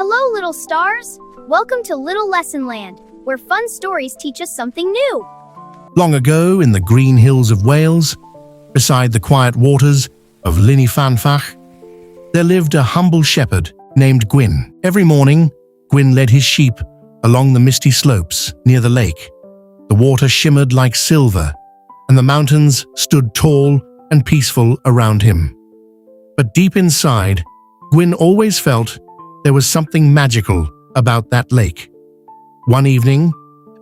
Hello, little stars! Welcome to Little Lesson Land, where fun stories teach us something new. Long ago, in the green hills of Wales, beside the quiet waters of Llanffanfach, there lived a humble shepherd named Gwyn. Every morning, Gwyn led his sheep along the misty slopes near the lake. The water shimmered like silver, and the mountains stood tall and peaceful around him. But deep inside, Gwyn always felt there was something magical about that lake. One evening,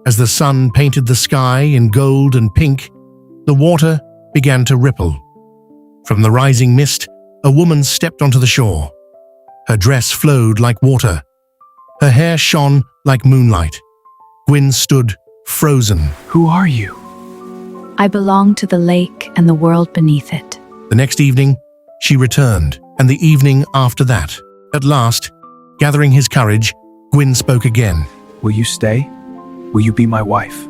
as the sun painted the sky in gold and pink, the water began to ripple. From the rising mist, a woman stepped onto the shore. Her dress flowed like water. Her hair shone like moonlight. Gwyn stood frozen. Who are you? I belong to the lake and the world beneath it. The next evening, she returned, and the evening after that. At last, gathering his courage, Gwyn spoke again. Will you stay? Will you be my wife?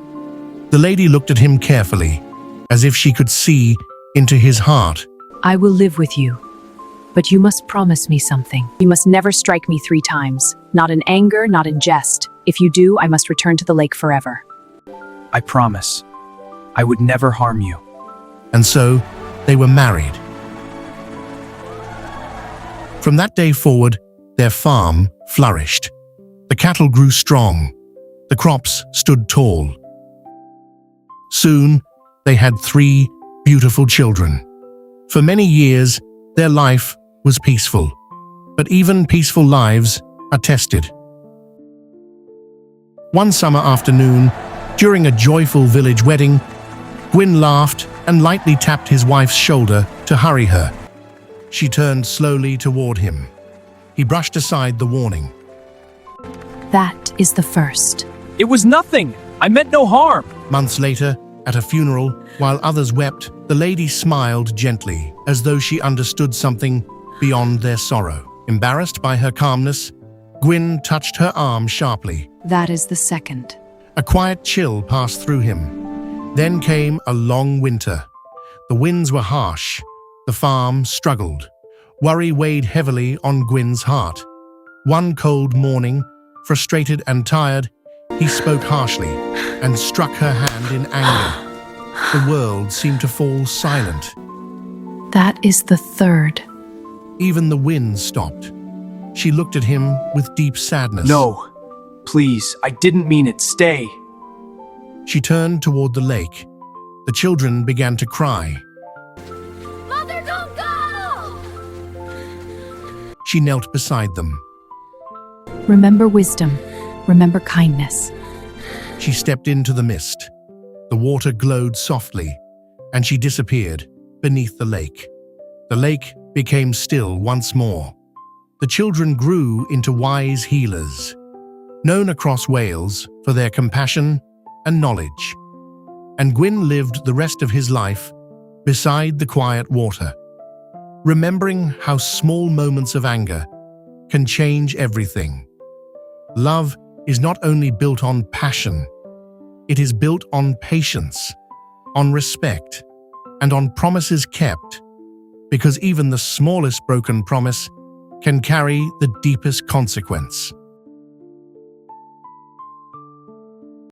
The lady looked at him carefully, as if she could see into his heart. I will live with you, but you must promise me something. You must never strike me 3 times, not in anger, not in jest. If you do, I must return to the lake forever. I promise. I would never harm you. And so, they were married. From that day forward, their farm flourished. The cattle grew strong. The crops stood tall. Soon, they had 3 beautiful children. For many years, their life was peaceful. But even peaceful lives are tested. One summer afternoon, during a joyful village wedding, Gwyn laughed and lightly tapped his wife's shoulder to hurry her. She turned slowly toward him. He brushed aside the warning. That is the first. It was nothing. I meant no harm. Months later, at a funeral, while others wept, the lady smiled gently, as though she understood something beyond their sorrow. Embarrassed by her calmness, Gwyn touched her arm sharply. That is the second. A quiet chill passed through him. Then came a long winter. The winds were harsh. The farm struggled. Worry weighed heavily on Gwyn's heart. One cold morning, frustrated and tired, he spoke harshly and struck her hand in anger. The world seemed to fall silent. That is the third. Even the wind stopped. She looked at him with deep sadness. No. Please, I didn't mean it. Stay. She turned toward the lake. The children began to cry. Mother, don't go! She knelt beside them. Remember wisdom. Remember kindness. She stepped into the mist. The water glowed softly, and she disappeared beneath the lake. The lake became still once more. The children grew into wise healers, known across Wales for their compassion and knowledge. And Gwyn lived the rest of his life beside the quiet water, remembering how small moments of anger can change everything. Love is not only built on passion, it is built on patience, on respect, and on promises kept, because even the smallest broken promise can carry the deepest consequence.